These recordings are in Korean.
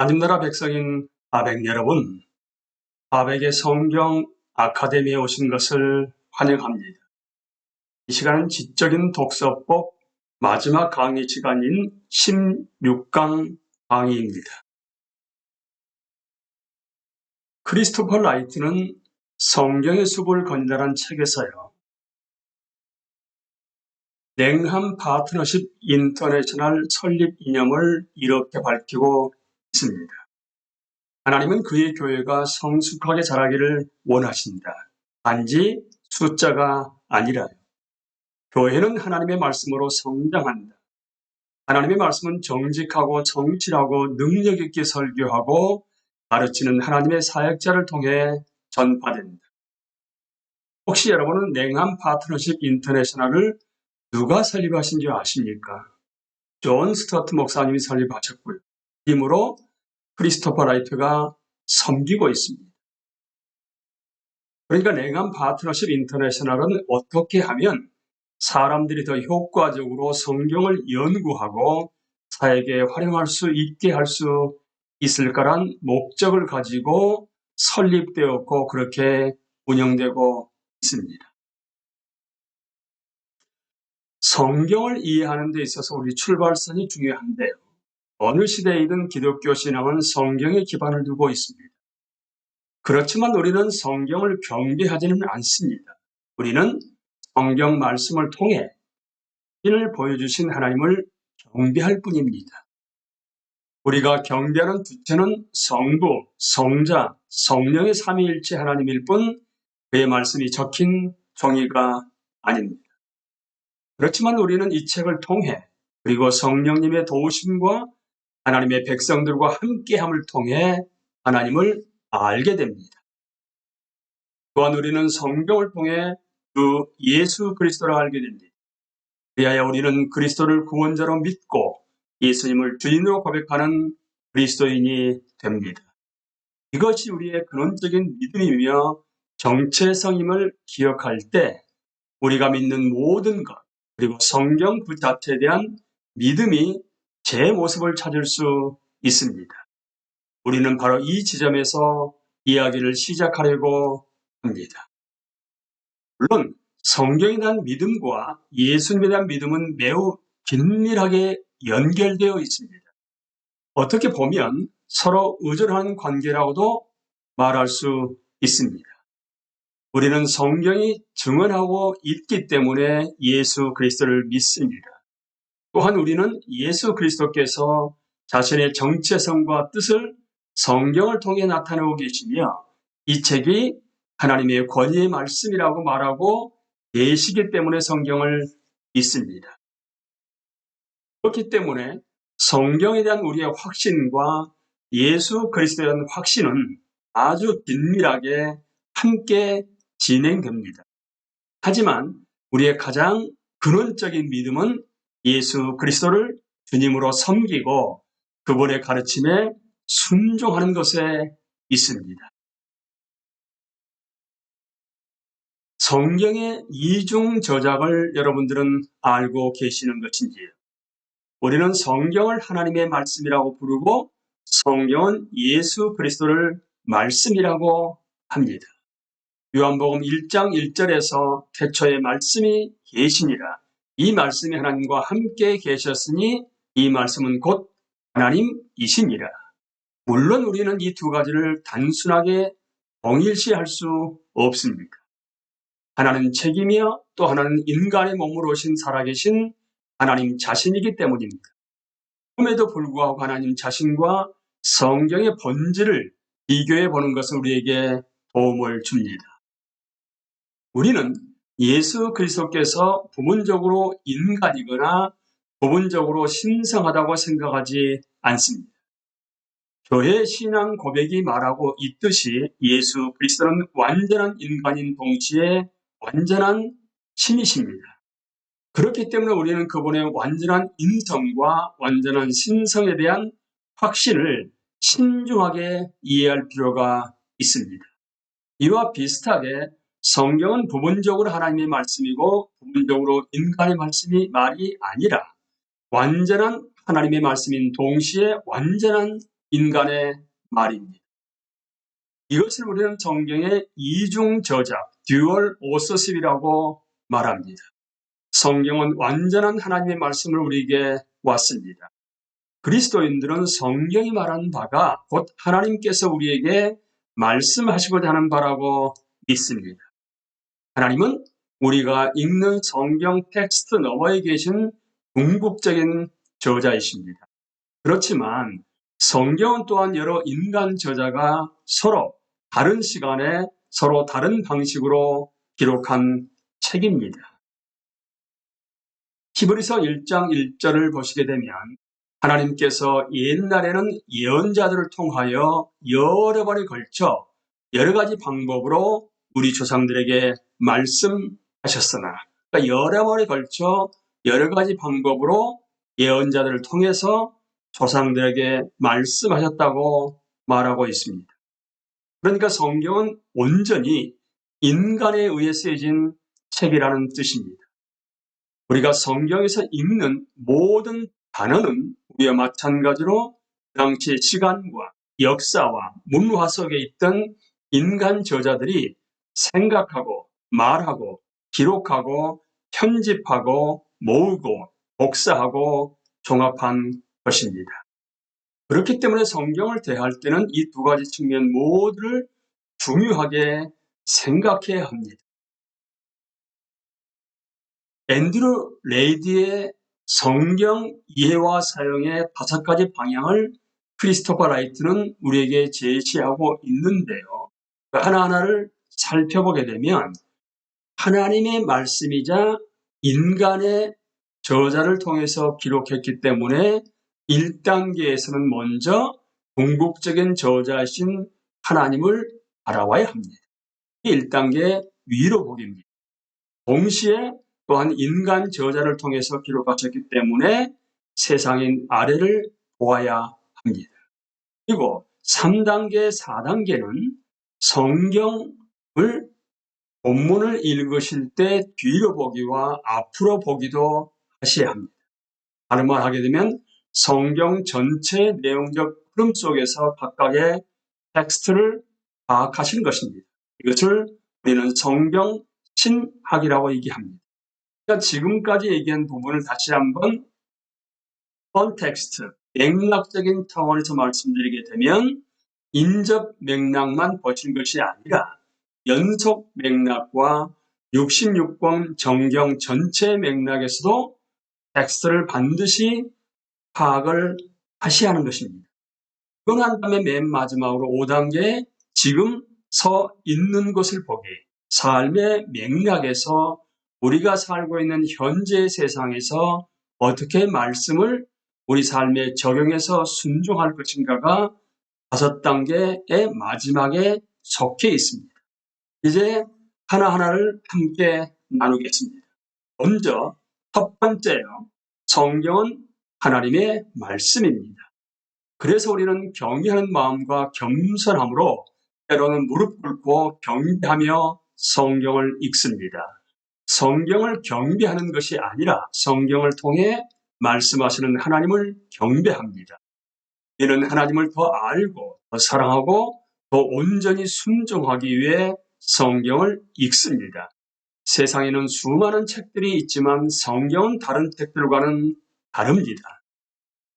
하나님 나라 백성인 아벡 여러분, 아벡의 성경 아카데미에 오신 것을 환영합니다. 이 시간은 지적인 독서법 마지막 강의 시간인 16강 강의입니다. 크리스토퍼 라이트는 성경의 숲을 건너란 책에서요, 냉함 파트너십 인터내셔널 설립 이념을 이렇게 밝히고 있습니다. 하나님은 그의 교회가 성숙하게 자라기를 원하신다. 단지 숫자가 아니라요. 교회는 하나님의 말씀으로 성장한다. 하나님의 말씀은 정직하고 성실하고 능력 있게 설교하고 가르치는 하나님의 사역자를 통해 전파된다. 혹시 여러분은 냉함 파트너십 인터내셔널을 누가 설립하신 줄 아십니까? 존 스튜어트 목사님이 설립하셨고요. 힘으로 크리스토퍼 라이트가 섬기고 있습니다. 그러니까 냉함 파트너십 인터내셔널은 어떻게 하면 사람들이 더 효과적으로 성경을 연구하고 사역에 활용할 수 있게 할 수 있을까란 목적을 가지고 설립되었고 그렇게 운영되고 있습니다. 성경을 이해하는 데 있어서 우리 출발선이 중요한데요. 어느 시대이든 기독교 신앙은 성경에 기반을 두고 있습니다. 그렇지만 우리는 성경을 경배하지는 않습니다. 우리는 성경 말씀을 통해 신을 보여주신 하나님을 경배할 뿐입니다. 우리가 경배하는 주체는 성부, 성자, 성령의 삼위일체 하나님일 뿐 그의 말씀이 적힌 종이가 아닙니다. 그렇지만 우리는 이 책을 통해 그리고 성령님의 도우심과 하나님의 백성들과 함께함을 통해 하나님을 알게 됩니다. 또한 우리는 성경을 통해 그 예수 그리스도를 알게 됩니다. 그리하여 우리는 그리스도를 구원자로 믿고 예수님을 주인으로 고백하는 그리스도인이 됩니다. 이것이 우리의 근원적인 믿음이며 정체성임을 기억할 때 우리가 믿는 모든 것 그리고 성경 그 자체에 대한 믿음이 제 모습을 찾을 수 있습니다. 우리는 바로 이 지점에서 이야기를 시작하려고 합니다. 물론 성경에 대한 믿음과 예수님에 대한 믿음은 매우 긴밀하게 연결되어 있습니다. 어떻게 보면 서로 의존하는 관계라고도 말할 수 있습니다. 우리는 성경이 증언하고 있기 때문에 예수 그리스도를 믿습니다. 또한 우리는 예수 그리스도께서 자신의 정체성과 뜻을 성경을 통해 나타내고 계시며 이 책이 하나님의 권위의 말씀이라고 말하고 계시기 때문에 성경을 믿습니다. 그렇기 때문에 성경에 대한 우리의 확신과 예수 그리스도에 대한 확신은 아주 긴밀하게 함께 진행됩니다. 하지만 우리의 가장 근원적인 믿음은 예수 그리스도를 주님으로 섬기고 그분의 가르침에 순종하는 것에 있습니다. 성경의 이중 저작을 여러분들은 알고 계시는 것인지요? 우리는 성경을 하나님의 말씀이라고 부르고 성경은 예수 그리스도를 말씀이라고 합니다. 요한복음 1장 1절에서 태초에 말씀이 계시니라. 이 말씀이 하나님과 함께 계셨으니 이 말씀은 곧 하나님이시니라. 물론 우리는 이 두 가지를 단순하게 동일시할 수 없습니다. 하나는 책이며 또 하나는 인간의 몸으로 오신 살아계신 하나님 자신이기 때문입니다. 그럼에도 불구하고 하나님 자신과 성경의 본질을 비교해 보는 것은 우리에게 도움을 줍니다. 우리는 예수 그리스도께서 부분적으로 인간이거나 부분적으로 신성하다고 생각하지 않습니다. 교회 신앙 고백이 말하고 있듯이 예수 그리스도는 완전한 인간인 동시에 완전한 신이십니다. 그렇기 때문에 우리는 그분의 완전한 인성과 완전한 신성에 대한 확신을 신중하게 이해할 필요가 있습니다. 이와 비슷하게 성경은 부분적으로 하나님의 말씀이고 부분적으로 인간의 말이 아니라 완전한 하나님의 말씀인 동시에 완전한 인간의 말입니다. 이것을 우리는 성경의 이중 저작, 듀얼 오서십이라고 말합니다. 성경은 완전한 하나님의 말씀을 우리에게 왔습니다. 그리스도인들은 성경이 말하는 바가 곧 하나님께서 우리에게 말씀하시고자 하는 바라고 믿습니다. 하나님은 우리가 읽는 성경 텍스트 너머에 계신 궁극적인 저자이십니다. 그렇지만 성경은 또한 여러 인간 저자가 서로 다른 시간에 서로 다른 방식으로 기록한 책입니다. 히브리서 1장 1절을 보시게 되면 하나님께서 옛날에는 예언자들을 통하여 여러 번에 걸쳐 여러 가지 방법으로 우리 조상들에게 말씀하셨으나, 그러니까 여러 번에 걸쳐 여러 가지 방법으로 예언자들을 통해서 조상들에게 말씀하셨다고 말하고 있습니다. 그러니까 성경은 온전히 인간에 의해 쓰여진 책이라는 뜻입니다. 우리가 성경에서 읽는 모든 단어는 우리와 마찬가지로 그 당시 시간과 역사와 문화 속에 있던 인간 저자들이 생각하고 말하고 기록하고 편집하고 모으고 복사하고 종합한 것입니다. 그렇기 때문에 성경을 대할 때는 이 두 가지 측면 모두를 중요하게 생각해야 합니다. 앤드루 레이디의 성경 이해와 사용의 5가지 방향을 크리스토퍼 라이트는 우리에게 제시하고 있는데요. 하나하나를 살펴보게 되면 하나님의 말씀이자 인간의 저자를 통해서 기록했기 때문에 1단계에서는 먼저 궁극적인 저자이신 하나님을 알아와야 합니다. 1단계 위로 보기입니다. 동시에 또한 인간 저자를 통해서 기록하셨기 때문에 세상인 아래를 보아야 합니다. 그리고 3단계, 4단계는 성경을 본문을 읽으실 때 뒤로 보기와 앞으로 보기도 하셔야 합니다. 다른 말 하게 되면 성경 전체 내용적 흐름 속에서 각각의 텍스트를 파악하시는 것입니다. 이것을 우리는 성경 신학이라고 얘기합니다. 그러니까 지금까지 얘기한 부분을 다시 한번 컨텍스트, 맥락적인 차원에서 말씀드리게 되면 인접 맥락만 보시는 것이 아니라 연속 맥락과 66권 정경 전체 맥락에서도 텍스트를 반드시 파악을 하셔야 하는 것입니다. 그건 한 다음에 맨 마지막으로 5단계 지금 서 있는 것을 보기, 삶의 맥락에서 우리가 살고 있는 현재 세상에서 어떻게 말씀을 우리 삶에 적용해서 순종할 것인가가 5단계의 마지막에 속해 있습니다. 이제 하나하나를 함께 나누겠습니다. 먼저 첫 번째요. 성경은 하나님의 말씀입니다. 그래서 우리는 경외하는 마음과 겸손함으로 때로는 무릎 꿇고 경배하며 성경을 읽습니다. 성경을 경배하는 것이 아니라 성경을 통해 말씀하시는 하나님을 경배합니다. 이는 하나님을 더 알고 더 사랑하고 더 온전히 순종하기 위해 성경을 읽습니다. 세상에는 수많은 책들이 있지만 성경은 다른 책들과는 다릅니다.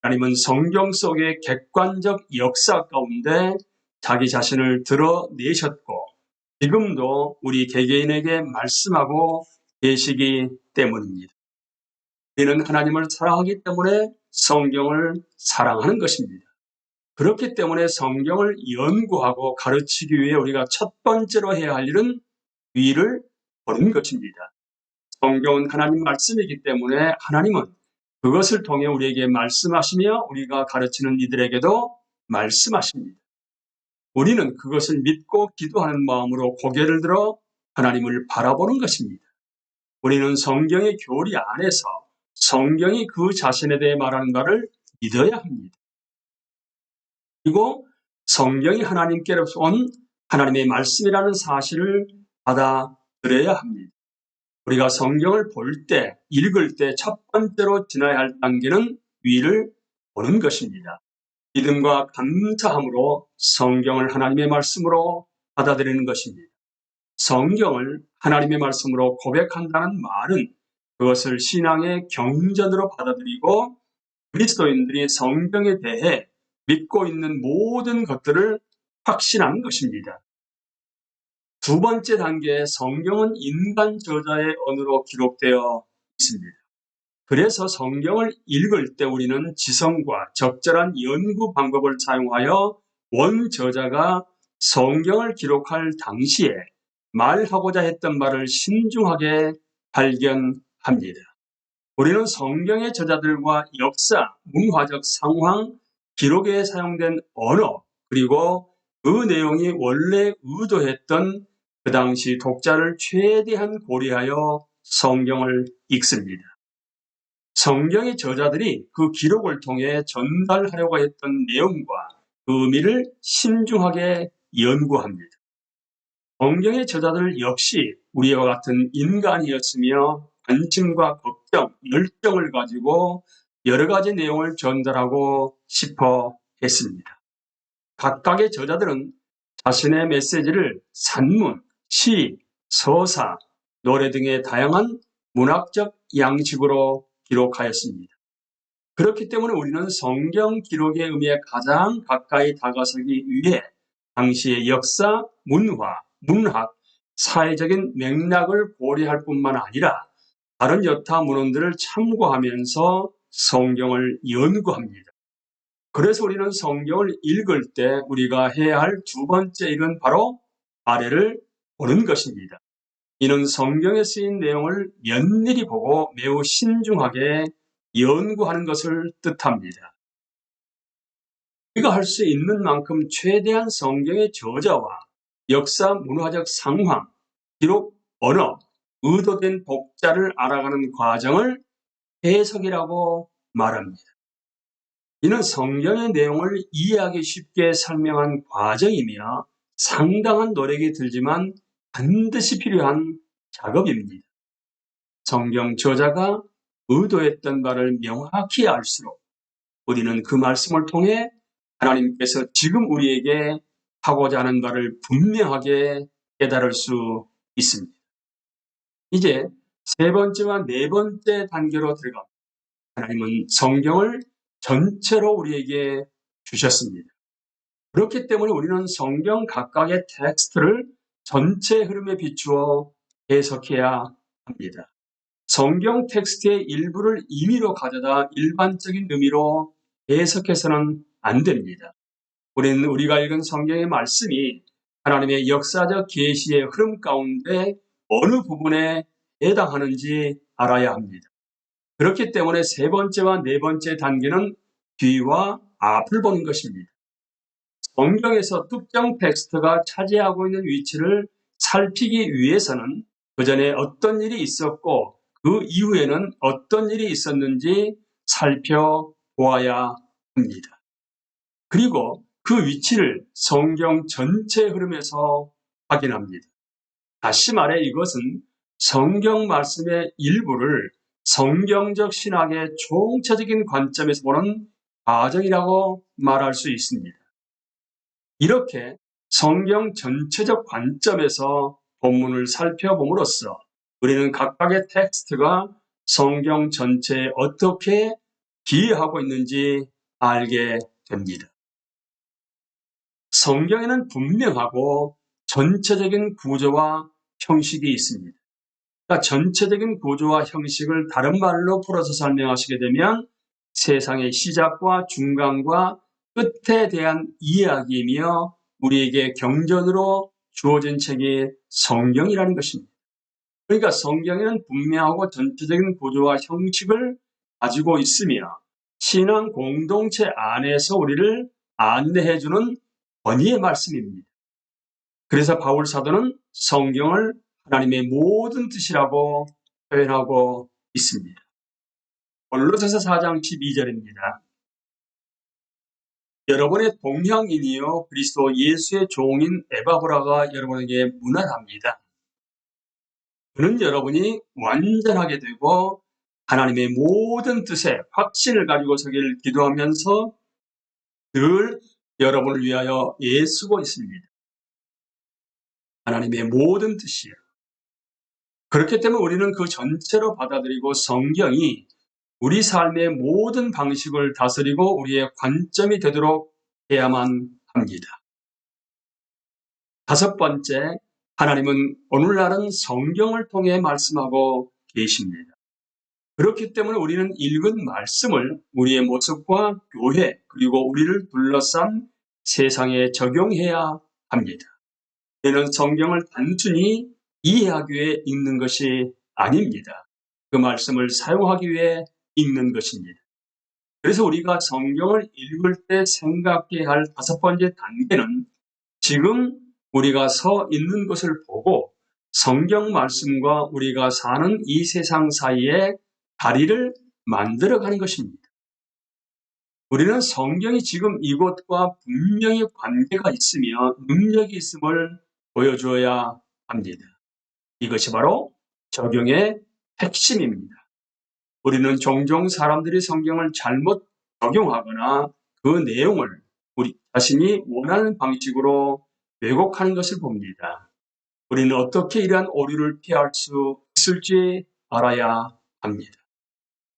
하나님은 성경 속의 객관적 역사 가운데 자기 자신을 드러내셨고 지금도 우리 개개인에게 말씀하고 계시기 때문입니다. 우리는 하나님을 사랑하기 때문에 성경을 사랑하는 것입니다. 그렇기 때문에 성경을 연구하고 가르치기 위해 우리가 첫 번째로 해야 할 일은 위를 보는 것입니다. 성경은 하나님 말씀이기 때문에 하나님은 그것을 통해 우리에게 말씀하시며 우리가 가르치는 이들에게도 말씀하십니다. 우리는 그것을 믿고 기도하는 마음으로 고개를 들어 하나님을 바라보는 것입니다. 우리는 성경의 교리 안에서 성경이 그 자신에 대해 말하는 바를 믿어야 합니다. 그리고 성경이 하나님께로서 온 하나님의 말씀이라는 사실을 받아들여야 합니다. 우리가 성경을 볼 때, 읽을 때 첫 번째로 지나야 할 단계는 위를 보는 것입니다. 믿음과 감사함으로 성경을 하나님의 말씀으로 받아들이는 것입니다. 성경을 하나님의 말씀으로 고백한다는 말은 그것을 신앙의 경전으로 받아들이고 그리스도인들이 성경에 대해 믿고 있는 모든 것들을 확신하는 것입니다. 두 번째 단계의 성경은 인간 저자의 언어로 기록되어 있습니다. 그래서 성경을 읽을 때 우리는 지성과 적절한 연구 방법을 사용하여 원 저자가 성경을 기록할 당시에 말하고자 했던 말을 신중하게 발견합니다. 우리는 성경의 저자들과 역사, 문화적 상황, 기록에 사용된 언어, 그리고 그 내용이 원래 의도했던 그 당시 독자를 최대한 고려하여 성경을 읽습니다. 성경의 저자들이 그 기록을 통해 전달하려고 했던 내용과 의미를 신중하게 연구합니다. 성경의 저자들 역시 우리와 같은 인간이었으며 관심과 걱정, 열정을 가지고 여러 가지 내용을 전달하고 싶어 했습니다. 각각의 저자들은 자신의 메시지를 산문, 시, 서사, 노래 등의 다양한 문학적 양식으로 기록하였습니다. 그렇기 때문에 우리는 성경 기록의 의미에 가장 가까이 다가서기 위해 당시의 역사, 문화, 문학, 사회적인 맥락을 고려할 뿐만 아니라 다른 여타 문헌들을 참고하면서 성경을 연구합니다. 그래서 우리는 성경을 읽을 때 우리가 해야 할 두 번째 일은 바로 아래를 보는 것입니다. 이는 성경에 쓰인 내용을 면밀히 보고 매우 신중하게 연구하는 것을 뜻합니다. 우리가 할 수 있는 만큼 최대한 성경의 저자와 역사, 문화적 상황, 기록, 언어, 의도된 독자를 알아가는 과정을 해석이라고 말합니다. 이는 성경의 내용을 이해하기 쉽게 설명한 과정이며 상당한 노력이 들지만 반드시 필요한 작업입니다. 성경 저자가 의도했던 바를 명확히 알수록 우리는 그 말씀을 통해 하나님께서 지금 우리에게 하고자 하는 바를 분명하게 깨달을 수 있습니다. 이제 세 번째와 네 번째 단계로 들어갑니다. 하나님은 성경을 전체로 우리에게 주셨습니다. 그렇기 때문에 우리는 성경 각각의 텍스트를 전체 흐름에 비추어 해석해야 합니다. 성경 텍스트의 일부를 임의로 가져다 일반적인 의미로 해석해서는 안 됩니다. 우리는 우리가 읽은 성경의 말씀이 하나님의 역사적 계시의 흐름 가운데 어느 부분에 해당하는지 알아야 합니다. 그렇기 때문에 세 번째와 네 번째 단계는 뒤와 앞을 보는 것입니다. 성경에서 특정 텍스트가 차지하고 있는 위치를 살피기 위해서는 그 전에 어떤 일이 있었고 그 이후에는 어떤 일이 있었는지 살펴보아야 합니다. 그리고 그 위치를 성경 전체 흐름에서 확인합니다. 다시 말해 이것은 성경 말씀의 일부를 성경적 신학의 총체적인 관점에서 보는 과정이라고 말할 수 있습니다. 이렇게 성경 전체적 관점에서 본문을 살펴봄으로써 우리는 각각의 텍스트가 성경 전체에 어떻게 기여하고 있는지 알게 됩니다. 성경에는 분명하고 전체적인 구조와 형식이 있습니다. 그러니까 전체적인 구조와 형식을 다른 말로 풀어서 설명하시게 되면 세상의 시작과 중간과 끝에 대한 이야기이며 우리에게 경전으로 주어진 책이 성경이라는 것입니다. 그러니까 성경에는 분명하고 전체적인 구조와 형식을 가지고 있으며 신앙 공동체 안에서 우리를 안내해주는 권위의 말씀입니다. 그래서 바울 사도는 성경을 하나님의 모든 뜻이라고 표현하고 있습니다. 골로새서 4장 12절입니다. 여러분의 동향인이요 그리스도 예수의 종인 에바브라가 여러분에게 문안합니다. 그는 여러분이 완전하게 되고 하나님의 모든 뜻에 확신을 가지고 서기를 기도하면서 늘 여러분을 위하여 애쓰고 있습니다. 하나님의 모든 뜻이요. 그렇기 때문에 우리는 그 전체로 받아들이고 성경이 우리 삶의 모든 방식을 다스리고 우리의 관점이 되도록 해야만 합니다. 다섯 번째, 하나님은 오늘날은 성경을 통해 말씀하고 계십니다. 그렇기 때문에 우리는 읽은 말씀을 우리의 모습과 교회 그리고 우리를 둘러싼 세상에 적용해야 합니다. 이는 성경을 단순히 이해하기 위해 읽는 것이 아닙니다. 그 말씀을 사용하기 위해 읽는 것입니다. 그래서 우리가 성경을 읽을 때 생각해야 할 다섯 번째 단계는 지금 우리가 서 있는 것을 보고 성경 말씀과 우리가 사는 이 세상 사이에 다리를 만들어가는 것입니다. 우리는 성경이 지금 이곳과 분명히 관계가 있으며 능력이 있음을 보여주어야 합니다. 이것이 바로 적용의 핵심입니다. 우리는 종종 사람들이 성경을 잘못 적용하거나 그 내용을 우리 자신이 원하는 방식으로 왜곡하는 것을 봅니다. 우리는 어떻게 이러한 오류를 피할 수 있을지 알아야 합니다.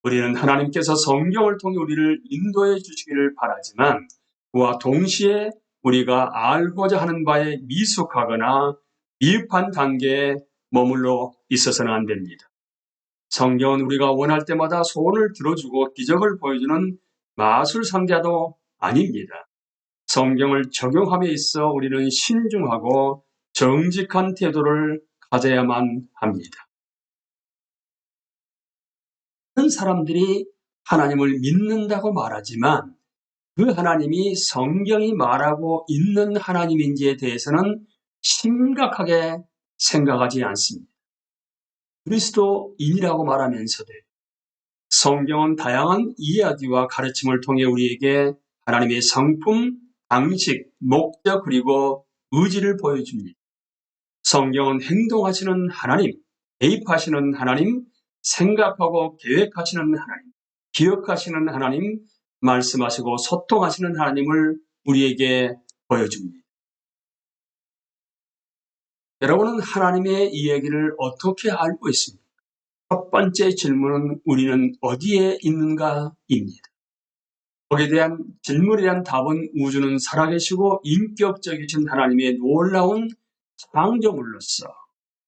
우리는 하나님께서 성경을 통해 우리를 인도해 주시기를 바라지만 그와 동시에 우리가 알고자 하는 바에 미숙하거나 미흡한 단계에 머물러 있어서는 안 됩니다. 성경은 우리가 원할 때마다 소원을 들어주고 기적을 보여주는 마술 상자도 아닙니다. 성경을 적용함에 있어 우리는 신중하고 정직한 태도를 가져야만 합니다. 많은 사람들이 하나님을 믿는다고 말하지만 그 하나님이 성경이 말하고 있는 하나님인지에 대해서는 심각하게 생각하지 않습니다. 그리스도인이라고 말하면서도 성경은 다양한 이야기와 가르침을 통해 우리에게 하나님의 성품, 방식, 목적 그리고 의지를 보여줍니다. 성경은 행동하시는 하나님, 개입하시는 하나님, 생각하고 계획하시는 하나님, 기억하시는 하나님, 말씀하시고 소통하시는 하나님을 우리에게 보여줍니다. 여러분은 하나님의 이야기를 어떻게 알고 있습니까? 첫 번째 질문은 우리는 어디에 있는가입니다. 거기에 대한 질문에 대한 답은 우주는 살아계시고 인격적이신 하나님의 놀라운 창조물로서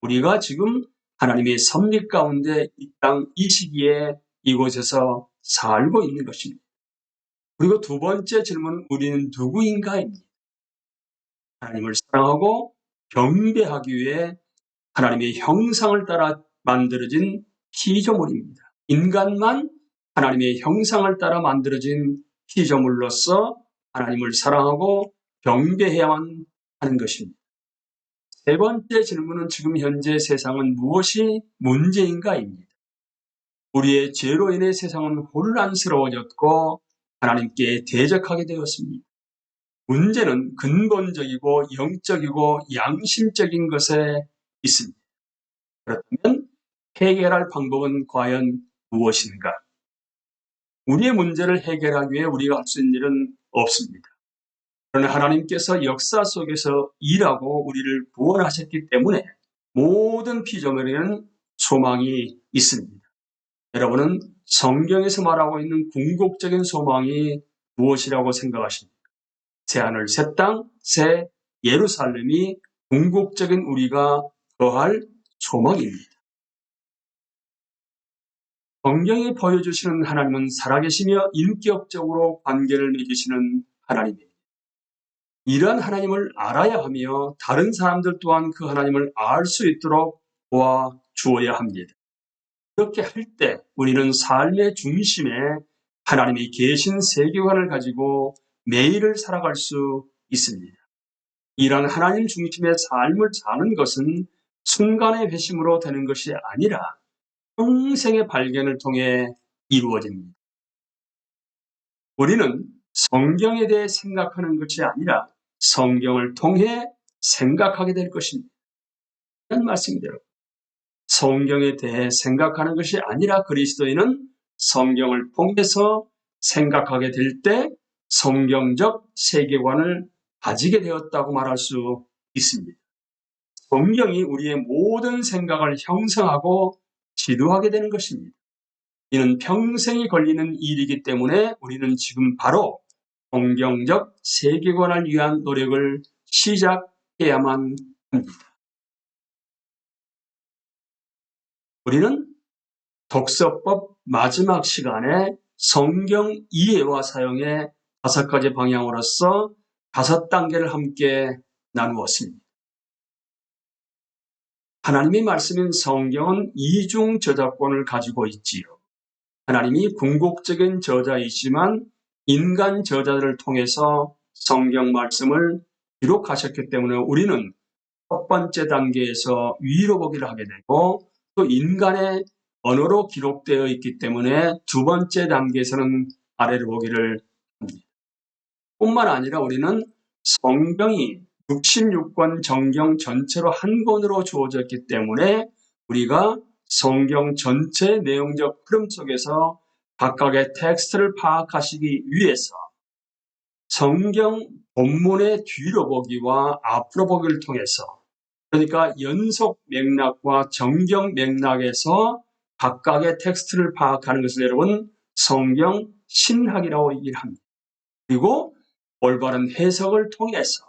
우리가 지금 하나님의 섭리 가운데 이 땅 이 시기에 이곳에서 살고 있는 것입니다. 그리고 두 번째 질문은 우리는 누구인가입니다. 하나님을 사랑하고 경배하기 위해 하나님의 형상을 따라 만들어진 피조물입니다. 인간만 하나님의 형상을 따라 만들어진 피조물로서 하나님을 사랑하고 경배해야만 하는 것입니다. 세 번째 질문은 지금 현재 세상은 무엇이 문제인가입니다. 우리의 죄로 인해 세상은 혼란스러워졌고 하나님께 대적하게 되었습니다. 문제는 근본적이고 영적이고 양심적인 것에 있습니다. 그렇다면 해결할 방법은 과연 무엇인가? 우리의 문제를 해결하기 위해 우리가 할 수 있는 일은 없습니다. 그러나 하나님께서 역사 속에서 일하고 우리를 구원하셨기 때문에 모든 피조물에는 소망이 있습니다. 여러분은 성경에서 말하고 있는 궁극적인 소망이 무엇이라고 생각하십니까? 새하늘, 새 땅, 새 예루살렘이 궁극적인 우리가 거할 소망입니다. 성경이 보여주시는 하나님은 살아계시며 인격적으로 관계를 맺으시는 하나님입니다. 이러한 하나님을 알아야 하며 다른 사람들 또한 그 하나님을 알 수 있도록 도와주어야 합니다. 그렇게 할 때 우리는 삶의 중심에 하나님이 계신 세계관을 가지고 매일을 살아갈 수 있습니다. 이런 하나님 중심의 삶을 사는 것은 순간의 회심으로 되는 것이 아니라 평생의 발견을 통해 이루어집니다. 우리는 성경에 대해 생각하는 것이 아니라 성경을 통해 생각하게 될 것입니다. 이런 말씀이대로 성경에 대해 생각하는 것이 아니라 그리스도인은 성경을 통해서 생각하게 될 때 성경적 세계관을 가지게 되었다고 말할 수 있습니다. 성경이 우리의 모든 생각을 형성하고 지도하게 되는 것입니다. 이는 평생이 걸리는 일이기 때문에 우리는 지금 바로 성경적 세계관을 위한 노력을 시작해야만 합니다. 우리는 독서법 마지막 시간에 성경 이해와 사용의 5가지 방향으로서 5단계를 함께 나누었습니다. 하나님의 말씀인 성경은 이중 저작권을 가지고 있지요. 하나님이 궁극적인 저자이지만 인간 저자들을 통해서 성경 말씀을 기록하셨기 때문에 우리는 첫 번째 단계에서 위로 보기를 하게 되고 또 인간의 언어로 기록되어 있기 때문에 두 번째 단계에서는 아래로 보기를 합니다. 뿐만 아니라 우리는 성경이 66권 정경 전체로 한 권으로 주어졌기 때문에 우리가 성경 전체 내용적 흐름 속에서 각각의 텍스트를 파악하시기 위해서 성경 본문의 뒤로 보기와 앞으로 보기를 통해서 그러니까 연속 맥락과 정경 맥락에서 각각의 텍스트를 파악하는 것을 여러분 성경 신학이라고 얘기를 합니다. 그리고 올바른 해석을 통해서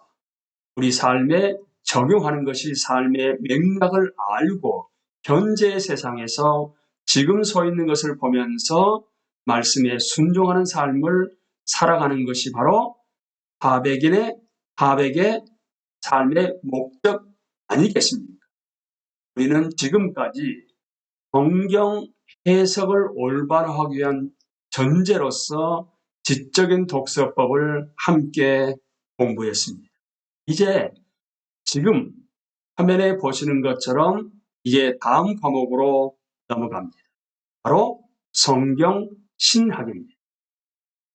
우리 삶에 적용하는 것이 삶의 맥락을 알고 현재의 세상에서 지금 서 있는 것을 보면서 말씀에 순종하는 삶을 살아가는 것이 바로 하백의 삶의 목적 아니겠습니까? 우리는 지금까지 성경 해석을 올바로 하기 위한 전제로서 지적인 독서법을 함께 공부했습니다. 이제 지금 화면에 보시는 것처럼 이제 다음 과목으로 넘어갑니다. 바로 성경 신학입니다.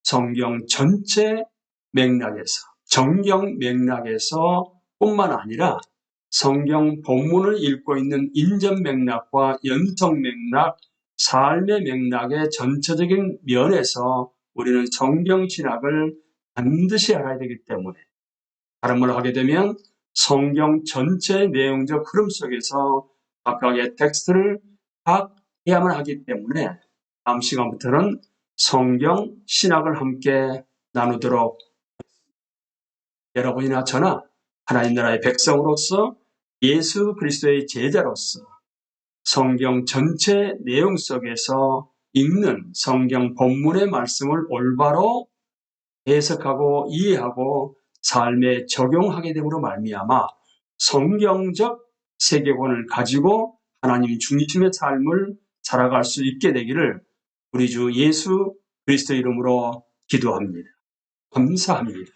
성경 전체 맥락에서 정경 맥락에서 뿐만 아니라 성경 본문을 읽고 있는 인전 맥락과 연속 맥락, 삶의 맥락의 전체적인 면에서 우리는 성경 신학을 반드시 알아야 되기 때문에 다른 말로 하게 되면 성경 전체의 내용적 흐름 속에서 각각의 텍스트를 파악해야만 하기 때문에 다음 시간부터는 성경 신학을 함께 나누도록 여러분이나 저나 하나님 나라의 백성으로서 예수 그리스도의 제자로서 성경 전체 내용 속에서 읽는 성경 본문의 말씀을 올바로 해석하고 이해하고 삶에 적용하게 됨으로 말미암아 성경적 세계관을 가지고 하나님 중심의 삶을 살아갈 수 있게 되기를 우리 주 예수 그리스도 이름으로 기도합니다. 감사합니다.